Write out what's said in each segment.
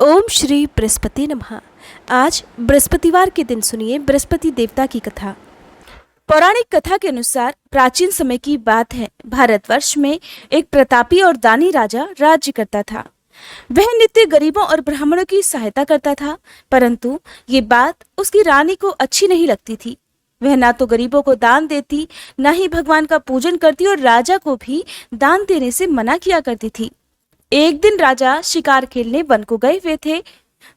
ओम श्री बृहस्पति नमः। आज बृहस्पतिवार के दिन सुनिए बृहस्पति देवता की कथा। पौराणिक कथा के अनुसार प्राचीन समय की बात है। भारतवर्ष में एक प्रतापी और दानी राजा राज्य करता था। वह नित्य गरीबों और ब्राह्मणों की सहायता करता था, परंतु ये बात उसकी रानी को अच्छी नहीं लगती थी। वह ना तो गरीबों को दान देती, न ही भगवान का पूजन करती और राजा को भी दान देने से मना किया करती थी। एक दिन राजा शिकार खेलने वन को गए हुए थे,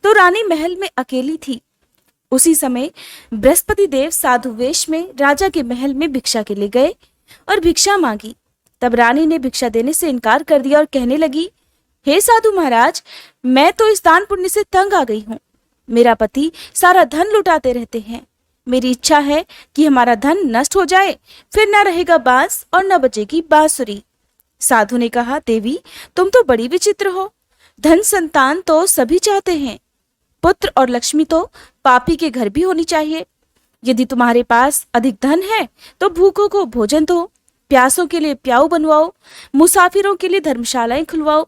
तो रानी महल में अकेली थी। उसी समय बृहस्पति देव साधु वेश में राजा के महल में भिक्षा के लिए गए और भिक्षा मांगी। तब रानी ने भिक्षा देने से इनकार कर दिया और कहने लगी, हे साधु महाराज, मैं तो इस दान पुण्य से तंग आ गई हूँ। मेरा पति सारा धन लुटाते रहते हैं। मेरी इच्छा है कि हमारा धन नष्ट हो जाए, फिर न रहेगा बांस और न बजेगी बांसुरी। साधु ने कहा, देवी, तुम तो बड़ी विचित्र हो। धन संतान तो सभी चाहते हैं, पुत्र और लक्ष्मी तो पापी के घर भी होनी चाहिए। यदि तुम्हारे पास अधिक धन है तो भूखों को भोजन दो, प्यासों के लिए प्याऊ बनवाओ, मुसाफिरों के लिए धर्मशालाएं खुलवाओ।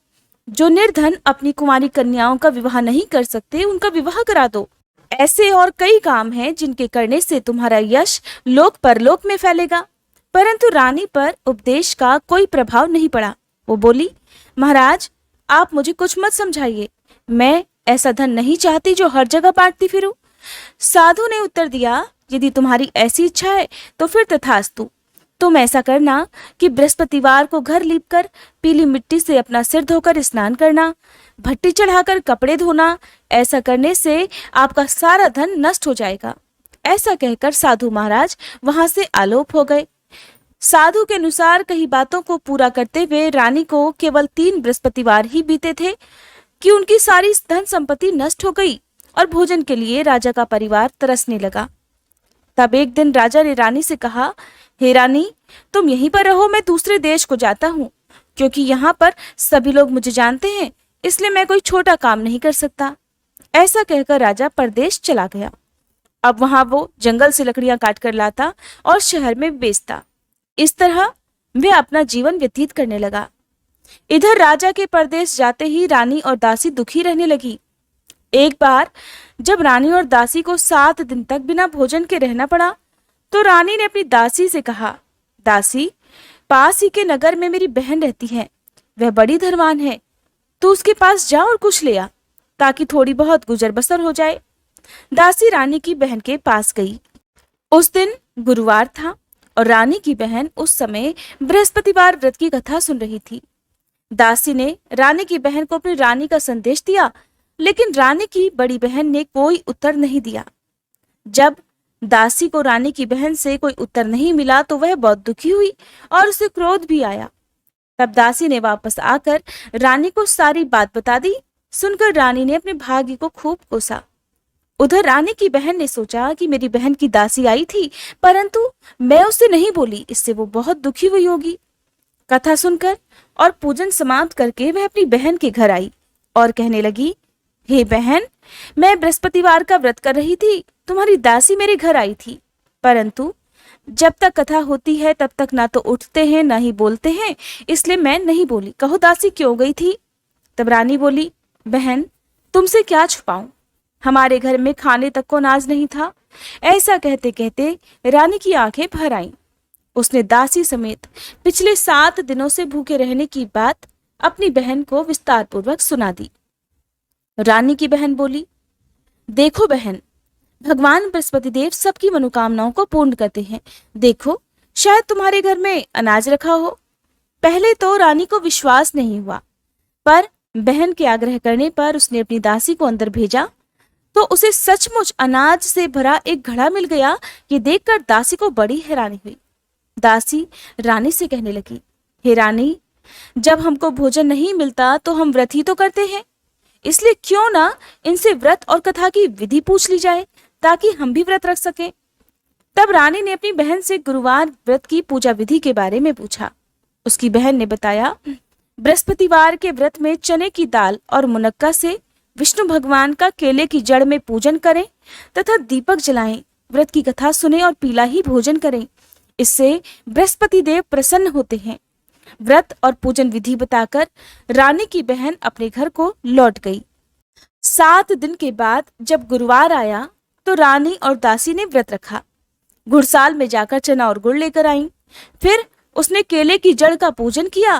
जो निर्धन अपनी कुंवारी कन्याओं का विवाह नहीं कर सकते, उनका विवाह करा दो। ऐसे और कई काम हैं जिनके करने से तुम्हारा यश लोक परलोक में फैलेगा। परंतु रानी पर उपदेश का कोई प्रभाव नहीं पड़ा। वो बोली, महाराज, आप मुझे कुछ मत समझाइए। मैं ऐसा धन नहीं चाहती जो हर जगह बांटती फिरूं। साधु ने उत्तर दिया, यदि तुम्हारी ऐसी इच्छा है तो फिर तथास्तु। तुम ऐसा करना कि बृहस्पतिवार को घर लीपकर पीली मिट्टी से अपना सिर धोकर स्नान करना, भट्टी चढ़ाकर कपड़े धोना। ऐसा करने से आपका सारा धन नष्ट हो जाएगा। ऐसा कहकर साधु महाराज वहां से आलोप हो गए। साधु के अनुसार कई बातों को पूरा करते हुए रानी को केवल 3 बृहस्पतिवार ही बीते थे कि उनकी सारी धन संपत्ति नष्ट हो गई और भोजन के लिए राजा का परिवार तरसने लगा। तब एक दिन राजा ने रानी से कहा, हे रानी, तुम यहीं पर रहो, मैं दूसरे देश को जाता हूँ। क्योंकि यहाँ पर सभी लोग मुझे जानते हैं, इसलिए मैं कोई छोटा काम नहीं कर सकता। ऐसा कहकर राजा परदेश चला गया। अब वहां वो जंगल से लकड़ियां काट कर लाता और शहर में बेचता। इस तरह वह अपना जीवन व्यतीत करने लगा। इधर राजा के परदेश जाते ही रानी और दासी दुखी रहने लगी। एक बार जब रानी और दासी को 7 दिन तक बिना भोजन के रहना पड़ा, तो रानी ने अपनी दासी से कहा, दासी, पास ही के नगर में मेरी बहन रहती है, वह बड़ी धनवान है। तू उसके पास जा और कुछ ले आ, ताकि थोड़ी बहुत गुजर बसर हो जाए। दासी रानी की बहन के पास गई। उस दिन गुरुवार था और रानी की बहन उस समय बृहस्पतिवार व्रत की कथा सुन रही थी। दासी ने रानी की बहन को अपनी रानी का संदेश दिया, लेकिन रानी की बड़ी बहन ने कोई उत्तर नहीं दिया। जब दासी को रानी की बहन से कोई उत्तर नहीं मिला तो वह बहुत दुखी हुई और उसे क्रोध भी आया। तब दासी ने वापस आकर रानी को सारी बात बता दी। सुनकर रानी ने अपने भाग्य को खूब कोसा। उधर रानी की बहन ने सोचा कि मेरी बहन की दासी आई थी, परंतु मैं उससे नहीं बोली, इससे वो बहुत दुखी हुई होगी। कथा सुनकर और पूजन समाप्त करके वह अपनी बहन के घर आई और कहने लगी, हे बहन, मैं बृहस्पतिवार का व्रत कर रही थी, तुम्हारी दासी मेरे घर आई थी, परंतु जब तक कथा होती है तब तक ना तो उठते हैं ना ही बोलते हैं, इसलिए मैं नहीं बोली। कहो दासी क्यों गई थी? तब रानी बोली, बहन, तुमसे क्या छुपाऊं, हमारे घर में खाने तक को अनाज नहीं था। ऐसा कहते कहते रानी की आंखें भर आईं। उसने दासी समेत पिछले 7 दिनों से भूखे रहने की बात अपनी बहन को विस्तार पूर्वक सुना दी। रानी की बहन बोली, देखो बहन, भगवान बृहस्पति देव सबकी मनोकामनाओं को पूर्ण करते हैं। देखो, शायद तुम्हारे घर में अनाज रखा हो। पहले तो रानी को विश्वास नहीं हुआ, पर बहन के आग्रह करने पर उसने अपनी दासी को अंदर भेजा तो उसे सचमुच अनाज से भरा एक घड़ा मिल गया। ये देखकर दासी को बड़ी हैरानी हुई। दासी रानी से कहने लगी, हे रानी, जब हमको भोजन नहीं मिलता तो हम व्रत ही तो करते हैं, इसलिए क्यों ना इनसे व्रत और कथा की विधि पूछ ली जाए, ताकि हम भी व्रत रख सकें। तब रानी ने अपनी बहन से गुरुवार व्रत की पूजा विधि के बारे में पूछा। उसकी बहन ने बताया, बृहस्पतिवार के व्रत में चने की दाल और मुनक्का से विष्णु भगवान का केले की जड़ में पूजन करें तथा दीपक जलाएं, व्रत की कथा सुने और पीला ही भोजन करें। इससे बृहस्पति देव प्रसन्न होते हैं। व्रत और पूजन विधि बताकर रानी की बहन अपने घर को लौट गई। 7 दिन के बाद जब गुरुवार आया तो रानी और दासी ने व्रत रखा। घुड़साल में जाकर चना और गुड़ लेकर आईं। फिर उसने केले की जड़ का पूजन किया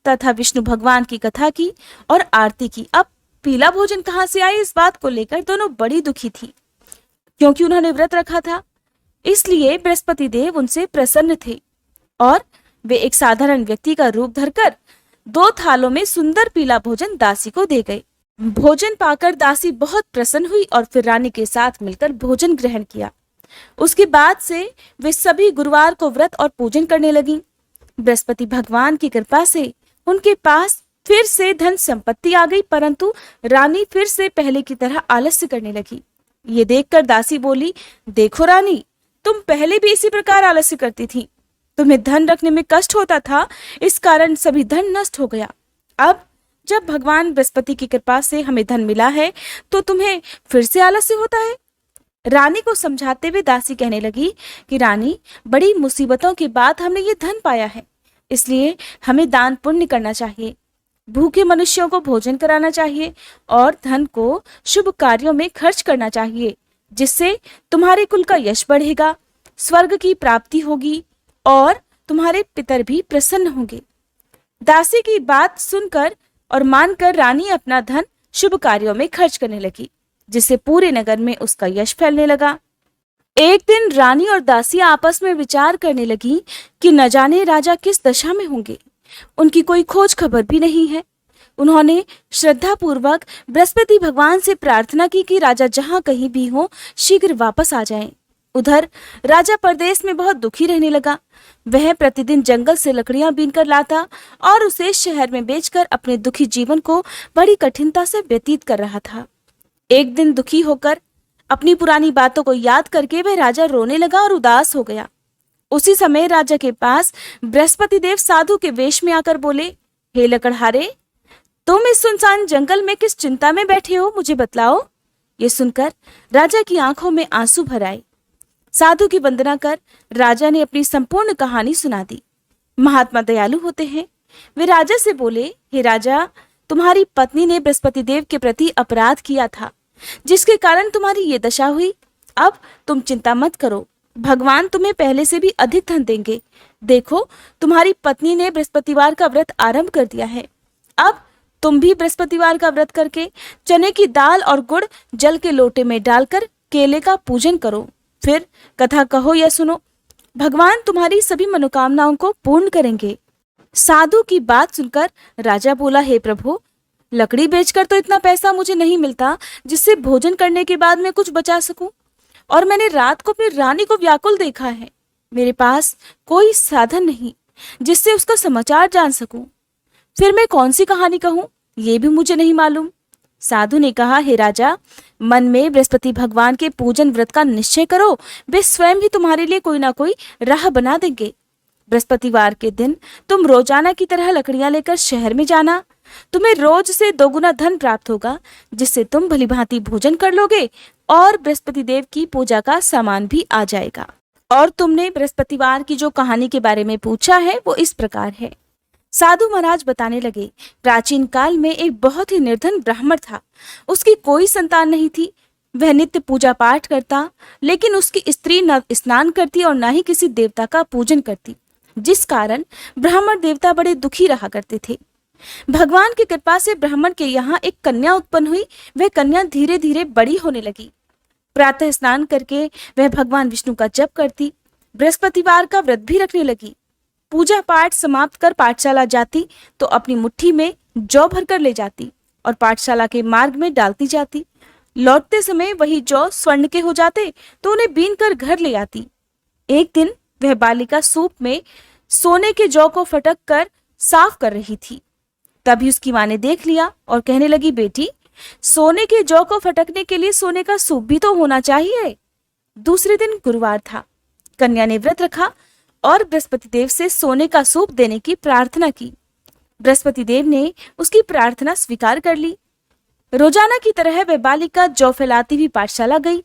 तथा विष्णु भगवान की कथा की और आरती की। अब पीला भोजन कहाँ से आए, इस बात को लेकर दोनों बड़ी दुखी थी, क्योंकि उन्होंने व्रत रखा था। इसलिए बृहस्पति देव उनसे प्रसन्न थे और वे एक साधारण व्यक्ति का रूप धरकर 2 थालों में सुंदर पीला भोजन दासी को दे गए। भोजन पाकर दासी बहुत प्रसन्न हुई और फिर रानी के साथ मिलकर भोजन ग्रहण किया। उसके बाद से वे सभी गुरुवार को व्रत और पूजन करने लगी। बृहस्पति भगवान की कृपा से उनके पास फिर से धन संपत्ति आ गई, परंतु रानी फिर से पहले की तरह आलस्य करने लगी। ये देखकर दासी बोली, देखो रानी, तुम पहले भी इसी प्रकार आलस्य करती थी। तुम्हें धन रखने में कष्ट होता था, इस कारण सभी धन नष्ट हो गया। अब जब भगवान बृहस्पति की कृपा से हमें धन मिला है तो तुम्हें फिर से आलस्य होता है। रानी को समझाते हुए दासी कहने लगी कि रानी, बड़ी मुसीबतों के बाद हमने ये धन पाया है, इसलिए हमें दान पुण्य करना चाहिए, भूखे मनुष्यों को भोजन कराना चाहिए और धन को शुभ कार्यों में खर्च करना चाहिए, जिससे तुम्हारे कुल का यश बढ़ेगा, स्वर्ग की प्राप्ति होगी और तुम्हारे पितर भी प्रसन्न होंगे। दासी की बात सुनकर और मानकर रानी अपना धन शुभ कार्यों में खर्च करने लगी, जिससे पूरे नगर में उसका यश फैलने लगा। एक दिन रानी और दासी आपस में विचार करने लगी कि न जाने राजा किस दशा में होंगे, उनकी कोई खोज खबर भी नहीं है। उन्होंने श्रद्धा पूर्वक बृहस्पति भगवान से प्रार्थना की कि राजा जहां कहीं भी हो शीघ्र वापस आ जाएं। उधर राजा परदेश में बहुत दुखी रहने लगा। वह प्रतिदिन जंगल से लकड़ियां बीनकर लाता और उसे शहर में बेचकर अपने दुखी जीवन को बड़ी कठिनता से व्यतीत कर रहा था। एक दिन दुखी होकर अपनी पुरानी बातों को याद करके वह राजा रोने लगा और उदास हो गया। उसी समय राजा के पास बृहस्पति देव साधु के वेश में आकर बोले, हे लकड़हारे, तुम इस सुनसान जंगल में किस चिंता में बैठे हो, मुझे बतलाओ। ये सुनकर राजा की आंखों में आंसू भर आए। साधु की वंदना कर राजा ने अपनी संपूर्ण कहानी सुना दी। महात्मा दयालु होते हैं। वे राजा से बोले, हे राजा, तुम्हारी पत्नी ने बृहस्पति देव के प्रति अपराध किया था, जिसके कारण तुम्हारी ये दशा हुई। अब तुम चिंता मत करो, भगवान तुम्हें पहले से भी अधिक धन देंगे। देखो, तुम्हारी पत्नी ने बृहस्पतिवार का व्रत आरंभ कर दिया है। अब तुम भी बृहस्पतिवार का व्रत करके चने की दाल और गुड़ जल के लोटे में डालकर केले का पूजन करो, फिर कथा कहो या सुनो। भगवान तुम्हारी सभी मनोकामनाओं को पूर्ण करेंगे। साधु की बात सुनकर राजा बोला, हे प्रभु, लकड़ी बेचकर तो इतना पैसा मुझे नहीं मिलता जिससे भोजन करने के बाद मैं कुछ बचा सकूं, और मैंने रात को अपनी रानी को व्याकुल देखा है। मेरे पास कोई साधन नहीं जिससे उसका समाचार जान सकूं। फिर मैं कौन सी कहानी कहूं, ये भी मुझे नहीं मालूम। साधु ने कहा, हे राजा, मन में बृहस्पति भगवान के पूजन व्रत का निश्चय करो, वे स्वयं ही तुम्हारे लिए कोई ना कोई राह बना देंगे। बृहस्पतिवार के दिन तुम रोजाना की तरह लकड़ियां लेकर शहर में जाना। तुम्हें रोज से 2 गुना धन प्राप्त होगा, जिससे तुम भलीभांति भोजन कर लोगे और बृहस्पति देव की पूजा का सामान भी आ जाएगा। और तुमने बृहस्पतिवार की जो कहानी के बारे में पूछा है वो इस प्रकार है। साधु महाराज बताने लगे, प्राचीन काल में एक बहुत ही निर्धन ब्राह्मण था। उसकी कोई संतान नहीं थी। वह नित्य पूजा पाठ करता, लेकिन उसकी स्त्री न स्नान करती और न ही किसी देवता का पूजन करती, जिस कारण ब्राह्मण देवता बड़े दुखी रहा करते थे। भगवान की कृपा से ब्राह्मण के यहाँ एक कन्या उत्पन्न हुई। वह कन्या धीरे धीरे बड़ी होने लगी। प्रातः स्नान करके वह भगवान विष्णु का जप करती, बृहस्पतिवार का व्रत भी रखने लगी। पूजा पाठ समाप्त कर पाठशाला जाती तो अपनी मुट्ठी में जौ भरकर ले जाती और पाठशाला के मार्ग में डालती जाती। लौटते समय वही जौ स्वर्ण के हो जाते तो उन्हें बीन कर घर ले आती। एक दिन वह बालिका सूप में सोने के जौ को फटक कर साफ कर रही थी। तभी उसकी माँ ने देख लिया और कहने लगी, बेटी, सोने के जौ को फटकने के लिए सोने का सूप भी तो होना चाहिए। दूसरे दिन गुरुवार था। कन्या ने व्रत रखा और बृहस्पति देव से सोने का सूप देने की प्रार्थना की। बृहस्पति देव ने उसकी प्रार्थना स्वीकार कर ली। रोजाना की तरह वह बालिका जौ फैलाती हुई पाठशाला गई।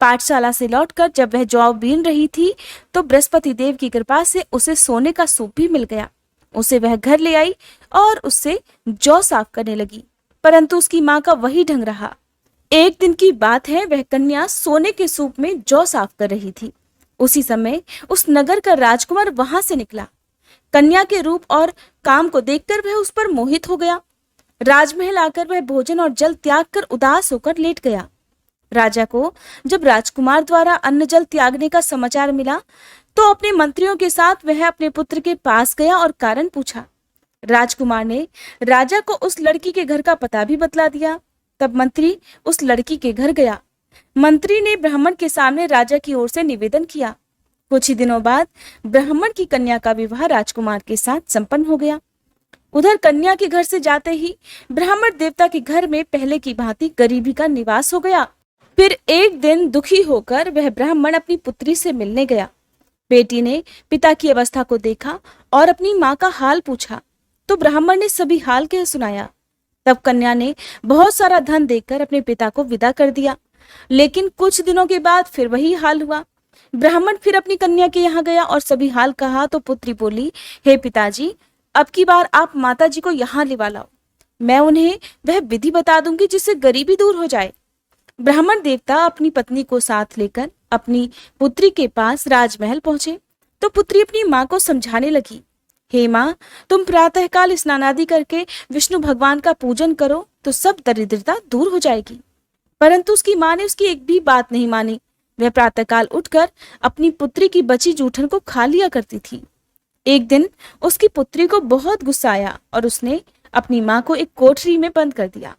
पाठशाला से लौटकर जब वह जौ बीन रही थी तो बृहस्पति देव की कृपा से उसे सोने का सूप भी मिल गया। उसे वह घर ले आई और उससे जौ साफ करने लगी, परंतु उसकी माँ का वही ढंग रहा। एक दिन की बात है, वह कन्या सोने के सूप में जौ साफ कर रही थी। उसी समय उस नगर का राजकुमार वहां से निकला। कन्या के रूप और काम को देखकर वह उस पर मोहित हो गया। राजमहल आकर वह भोजन और जल त्याग कर उदास होकर लेट गया। राजा को जब राजकुमार द्वारा अन्न जल त्यागने का समाचार मिला तो अपने मंत्रियों के साथ वह अपने पुत्र के पास गया और कारण पूछा। राजकुमार ने राजा को उस लड़की के घर का पता भी बतला दिया। तब मंत्री उस लड़की के घर गया। मंत्री ने ब्राह्मण के सामने राजा की ओर से निवेदन किया। कुछ ही दिनों बाद ब्राह्मण की कन्या का विवाह राजकुमार के साथ संपन्न हो गया। उधर कन्या के घर से जाते ही ब्राह्मण देवता के घर में पहले की भांति गरीबी का निवास हो गया। फिर एक दिन दुखी होकर वह ब्राह्मण अपनी पुत्री से मिलने गया। बेटी ने पिता की अवस्था को देखा और अपनी माँ का हाल पूछा तो ब्राह्मण ने सभी हाल कह सुनाया। तब कन्या ने बहुत सारा धन देकर अपने पिता को विदा कर दिया। लेकिन कुछ दिनों के बाद फिर वही हाल हुआ। ब्राह्मण फिर अपनी कन्या के यहाँ गया और सभी हाल कहा तो पुत्री बोली, हे पिताजी, अब की बार आप माता जी को यहाँ लिवा लाओ। मैं उन्हें वह विधि बता दूंगी जिससे गरीबी दूर हो जाए। ब्राह्मण देवता अपनी पत्नी को साथ लेकर अपनी पुत्री के पास राजमहल पहुंचे तो पुत्री अपनी माँ को समझाने लगी, हे माँ, तुम प्रातःकाल स्नानादि करके विष्णु भगवान का पूजन करो तो सब दरिद्रता दूर हो जाएगी। परंतु उसकी माँ ने उसकी एक भी बात नहीं मानी। वह प्रातःकाल उठकर अपनी पुत्री की बची जूठन को खा लिया करती थी। एक दिन उसकी पुत्री को बहुत गुस्सा आया और उसने अपनी माँ को एक कोठरी में बंद कर दिया।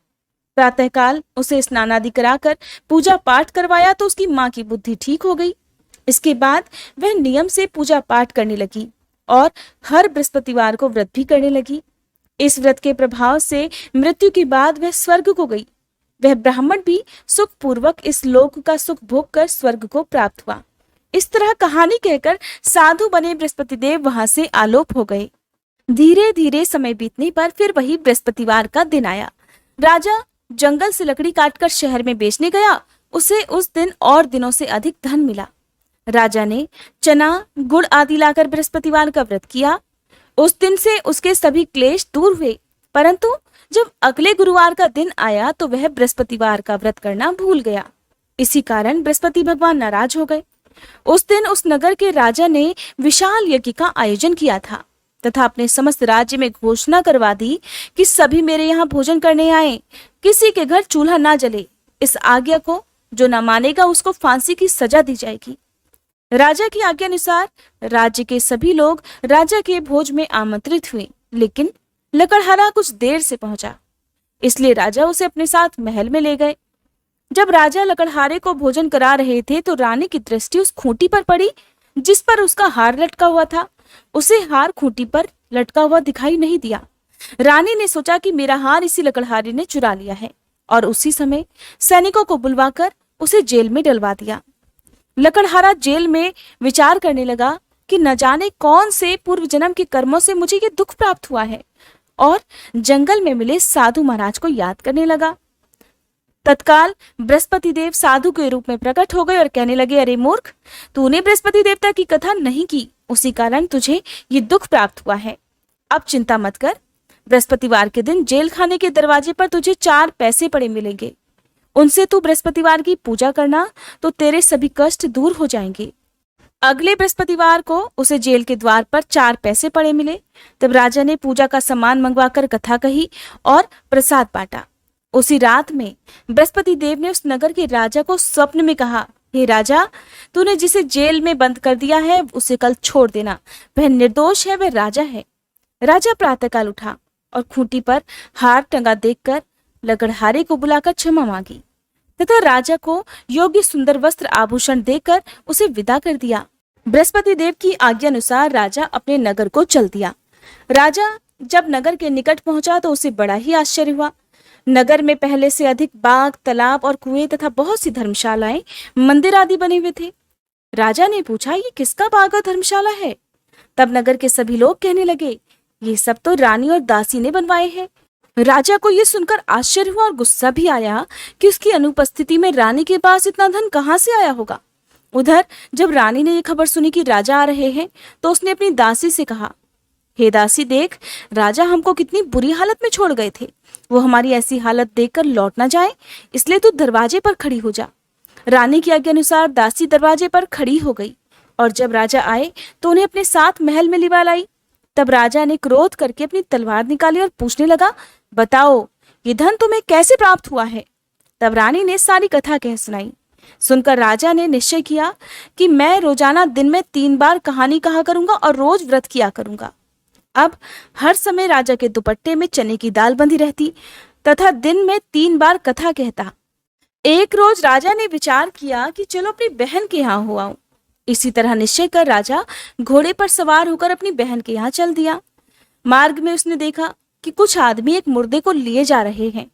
प्रातःकाल उसे स्नानादि कराकर पूजा पाठ करवाया तो उसकी माँ की बुद्धि ठीक हो गई। इसके बाद वह नियम से पूजा पाठ करने लगी और हर बृहस्पतिवार को व्रत भी करने लगी। इस व्रत के प्रभाव से मृत्यु के बाद वह स्वर्ग को गई। वह ब्राह्मण भी सुख पूर्वक इस लोक का सुख भोग कर स्वर्ग को प्राप्त हुआ। इस तरह कहानी कहकर साधु बने बृहस्पति देव वहां से आलोप हो गए। धीरे धीरे समय बीतने पर फिर वही बृहस्पतिवार का दिन आया। राजा जंगल से लकड़ी काटकर शहर में बेचने गया। उसे उस दिन और दिनों से अधिक धन मिला। राजा ने चना, गुड़ आदि लाकर बृहस्पतिवार का व्रत किया। उस दिन से उसके सभी क्लेश दूर हुए। परंतु जब अगले गुरुवार का दिन आया तो वह बृहस्पतिवार का व्रत करना भूल गया। इसी कारण बृहस्पति भगवान नाराज हो गए। उस दिन उस नगर के राजा ने विशाल यज्ञ का आयोजन किया था तथा अपने समस्त राज्य में घोषणा करवा दी कि सभी मेरे यहाँ भोजन करने आए, किसी के घर चूल्हा ना जले। इस आज्ञा को जो न मानेगा उसको फांसी की सजा दी जाएगी। राजा की आज्ञा अनुसार राज्य के सभी लोग राजा के भोज में आमंत्रित हुए, लेकिन लकड़हारा कुछ देर से पहुंचा, इसलिए राजा उसे अपने साथ महल में ले गए। जब राजा लकड़हारे को भोजन करा रहे थे तो रानी की दृष्टि उस खूंटी पर पड़ी जिस पर उसका हार लटका हुआ था। उसे हार खूंटी पर लटका हुआ दिखाई नहीं दिया। रानी ने सोचा कि मेरा हार इसी लकड़हारे ने चुरा लिया है और उसी समय सैनिकों को बुलवाकर उसे जेल में डलवा दिया। लकड़हारा जेल में विचार करने लगा कि न जाने कौन से पूर्व जन्म के कर्मों से मुझे ये दुख प्राप्त हुआ है, और जंगल में मिले साधु महाराज को याद करने लगा। तत्काल बृहस्पति देव साधु के रूप में प्रकट हो गए और कहने लगे, अरे मूर्ख, तूने बृहस्पति देवता की कथा नहीं की, उसी कारण तुझे ये दुख प्राप्त हुआ है। अब चिंता मत कर, बृहस्पतिवार के दिन जेल खाने के दरवाजे पर तुझे 4 पैसे पड़े मिलेंगे। उनसे तू बृहस्पतिवार की पूजा करना तो तेरे सभी कष्ट दूर हो जाएंगे। अगले बृहस्पतिवार को उसे जेल के द्वार पर 4 पैसे पड़े मिले। तब राजा ने पूजा का सामान मंगवाकर कथा कही और प्रसाद बांटा। उसी रात में बृहस्पति देव ने उस नगर के राजा को स्वप्न में कहा, हे राजा, तूने जिसे जेल में बंद कर दिया है उसे कल छोड़ देना, वह निर्दोष है, वह राजा है। राजा प्रातःकाल उठा और खूंटी पर हार टंगा देखकर लकड़हारे को बुलाकर क्षमा मांगी तथा राजा को योग्य सुंदर वस्त्र आभूषण देकर उसे विदा कर दिया। बृहस्पति देव की आज्ञा अनुसार राजा अपने नगर को चल दिया। राजा जब नगर के निकट पहुंचा तो उसे बड़ा ही आश्चर्य हुआ। नगर में पहले से अधिक बाग, तालाब और कुएं तथा बहुत सी धर्मशालाएं, मंदिर आदि बने हुए थे। राजा ने पूछा, ये किसका बाग और धर्मशाला है? तब नगर के सभी लोग कहने लगे, ये सब तो रानी और दासी ने बनवाए हैं। राजा को यह सुनकर आश्चर्य हुआ और गुस्सा भी आया कि उसकी अनुपस्थिति में रानी के पास इतना धन कहाँ से आया होगा। उधर जब रानी ने यह खबर सुनी कि राजा आ रहे हैं तो उसने अपनी दासी से कहा, हे दासी देख, राजा हमको कितनी बुरी हालत में छोड़ गए थे। वो हमारी ऐसी हालत देखकर लौट ना जाए, इसलिए तू दरवाजे पर खड़ी हो जा। रानी की आज्ञा अनुसार दासी दरवाजे पर खड़ी हो गई और जब राजा आए तो उन्हें अपने साथ महल में लिवा लाई। तब राजा ने क्रोध करके अपनी तलवार निकाली और पूछने लगा, बताओ ये धन तुम्हें कैसे प्राप्त हुआ है। तब रानी ने सारी कथा कह सुनाई। सुनकर राजा ने निश्चय किया कि मैं रोजाना दिन में 3 बार कहानी कहा करूंगा और रोज व्रत किया करूंगा। अब हर समय राजा के दुपट्टे में चने की दाल बंधी रहती तथा दिन में 3 बार कथा कहता। एक रोज राजा ने विचार किया कि चलो अपनी बहन के यहाँ हो आऊं। इसी तरह निश्चय कर राजा घोड़े पर सवार होकर अपनी बहन के यहाँ चल दिया। मार्ग में उसने देखा कि कुछ आदमी एक मुर्दे को लिए जा रहे हैं।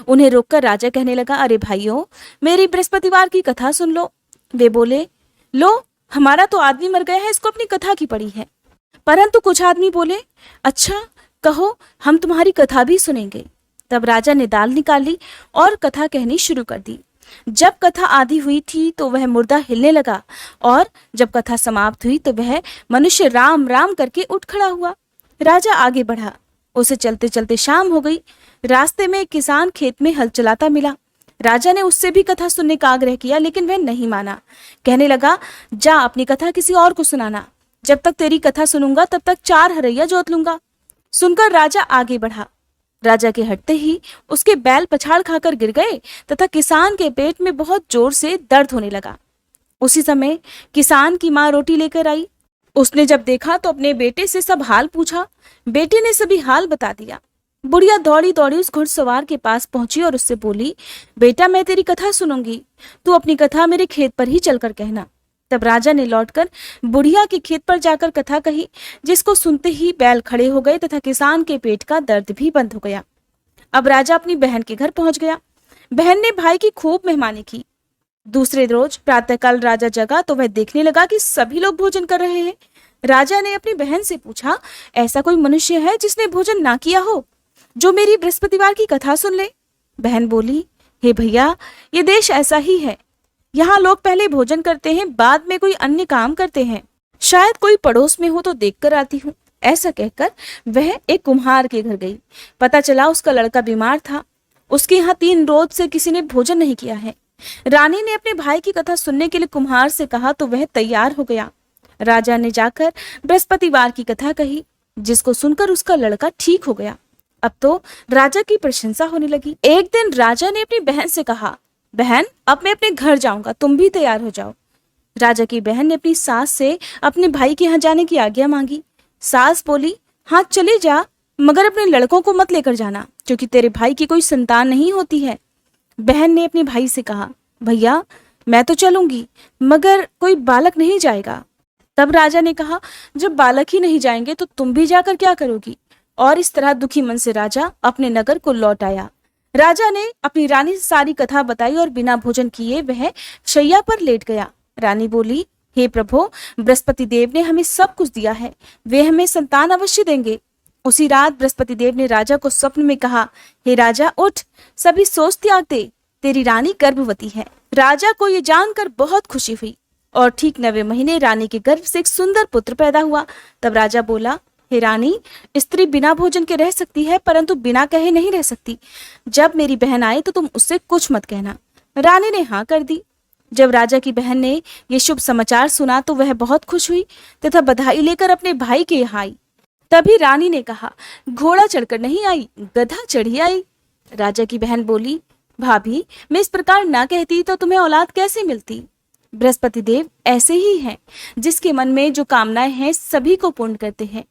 उन्हें रोककर राजा कहने लगा, अरे भाइयों, मेरी बृहस्पतिवार की कथा सुन लो। वे बोले, लो, हमारा तो आदमी मर गया है, इसको अपनी कथा की पड़ी है। परंतु कुछ आदमी बोले, अच्छा कहो, हम तुम्हारी कथा भी सुनेंगे। तब राजा ने दाल निकाली और कथा कहनी शुरू कर दी। जब कथा आधी हुई थी तो वह मुर्दा हिलने लगा और जब कथा समाप्त हुई तो वह मनुष्य राम राम करके उठ खड़ा हुआ। राजा आगे बढ़ा। उसे चलते चलते शाम हो गई। रास्ते में एक किसान खेत में हल चलाता मिला। राजा ने उससे भी कथा सुनने का आग्रह किया, लेकिन वह नहीं माना। कहने लगा, जा अपनी कथा किसी और को सुनाना। जब तक तेरी कथा सुनूंगा तब तक 4 हरैया जोत लूंगा। सुनकर राजा आगे बढ़ा। राजा के हटते ही उसके बैल पछाड़ खाकर गिर गए तथा किसान के पेट में बहुत जोर से दर्द होने लगा। उसी समय किसान की माँ रोटी लेकर आई। उसने जब देखा तो अपने बेटे से सब हाल पूछा। बेटे ने सभी हाल बता दिया। बुढ़िया दौड़ी दौड़ी उस घुड़सवार के पास पहुंची और उससे बोली, बेटा, मैं तेरी कथा सुनूंगी, तू अपनी कथा मेरे खेत पर ही चलकर कहना। तब राजा ने लौटकर बुढ़िया के खेत पर जाकर कथा कही, जिसको सुनते ही बैल खड़े हो गए तथा किसान के पेट का दर्द भी बंद हो गया। अब राजा अपनी बहन के घर पहुंच गया। बहन ने भाई की खूब मेहमानी की। दूसरे रोज प्रातःकाल राजा जगा तो वह देखने लगा कि सभी लोग भोजन कर रहे हैं। राजा ने अपनी बहन से पूछा, ऐसा कोई मनुष्य है जिसने भोजन ना किया हो, जो मेरी बृहस्पतिवार की कथा सुन ले। बहन बोली, हे भैया, ये देश ऐसा ही है। यहाँ लोग पहले भोजन करते हैं, बाद में कोई अन्य काम करते हैं। शायद कोई पड़ोस में हो तो देखकर आती हूँ। ऐसा कहकर वह एक कुम्हार के घर गई। पता चला उसका लड़का बीमार था। उसके यहाँ 3 रोज से किसी ने भोजन नहीं किया है। रानी ने अपने भाई की कथा सुनने के लिए कुम्हार से कहा तो वह तैयार हो गया। राजा ने जाकर बृहस्पतिवार की कथा कही, जिसको सुनकर उसका लड़का ठीक हो गया। अब तो राजा की प्रशंसा होने लगी। एक दिन राजा ने अपनी बहन से कहा, बहन, अब मैं अपने घर जाऊंगा, तुम भी तैयार हो जाओ। राजा की बहन ने अपनी सास से अपने भाई के यहाँ जाने की आज्ञा मांगी। सास बोली, हाँ चले जा, मगर अपने लड़कों को मत लेकर जाना, क्योंकि तेरे भाई की कोई संतान नहीं होती है। बहन ने अपने भाई से कहा, भैया, मैं तो चलूंगी, मगर कोई बालक नहीं जाएगा। तब राजा ने कहा, जब बालक ही नहीं जाएंगे तो तुम भी जाकर क्या करोगी। और इस तरह दुखी मन से राजा अपने नगर को लौट आया। राजा ने अपनी रानी से सारी कथा बताई और बिना भोजन किए वह शैया पर लेट गया। रानी बोली, हे प्रभु, बृहस्पति देव ने हमें सब कुछ दिया है, वे हमें संतान अवश्य देंगे। उसी रात बृहस्पति देव ने राजा को स्वप्न में कहा, हे राजा, उठ, सभी सोच त्याग दे, तेरी रानी गर्भवती है। राजा को ये जानकर बहुत खुशी हुई और ठीक 9वें महीने रानी के गर्भ से एक सुंदर पुत्र पैदा हुआ। तब राजा बोला, हे रानी, स्त्री बिना भोजन के रह सकती है, परंतु बिना कहे नहीं रह सकती। जब मेरी बहन आए तो तुम उससे कुछ मत कहना। रानी ने हाँ कर दी। जब राजा की बहन ने ये शुभ समाचार सुना तो वह बहुत खुश हुई तथा बधाई लेकर अपने भाई के यहाँ आई। तभी रानी ने कहा, घोड़ा चढ़कर नहीं आई, गधा चढ़ी आई। राजा की बहन बोली, भाभी, मैं इस प्रकार ना कहती तो तुम्हें औलाद कैसे मिलती। बृहस्पति देव ऐसे ही हैं, जिसके मन में जो कामनाएं हैं सभी को पूर्ण करते हैं।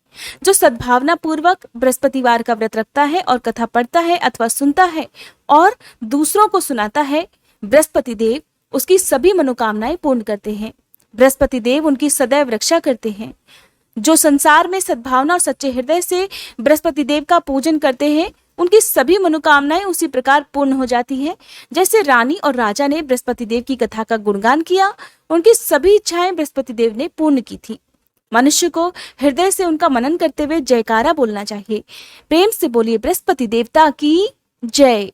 जो सद्भावना पूर्वक बृहस्पतिवार का व्रत रखता है और कथा पढ़ता है अथवा सुनता है और दूसरों को सुनाता है, बृहस्पति देव उसकी सभी मनोकामनाएं पूर्ण करते हैं। बृहस्पति देव उनकी सदैव रक्षा करते हैं। जो संसार में सद्भावना और सच्चे हृदय से बृहस्पति देव का पूजन करते हैं, उनकी सभी मनोकामनाएं उसी प्रकार पूर्ण हो जाती हैं। जैसे रानी और राजा ने बृहस्पति देव की कथा का गुणगान किया, उनकी सभी इच्छाएं बृहस्पति देव ने पूर्ण की थी। मनुष्य को हृदय से उनका मनन करते हुए जयकारा बोलना चाहिए। प्रेम से बोलिए, बृहस्पति देवता की जय।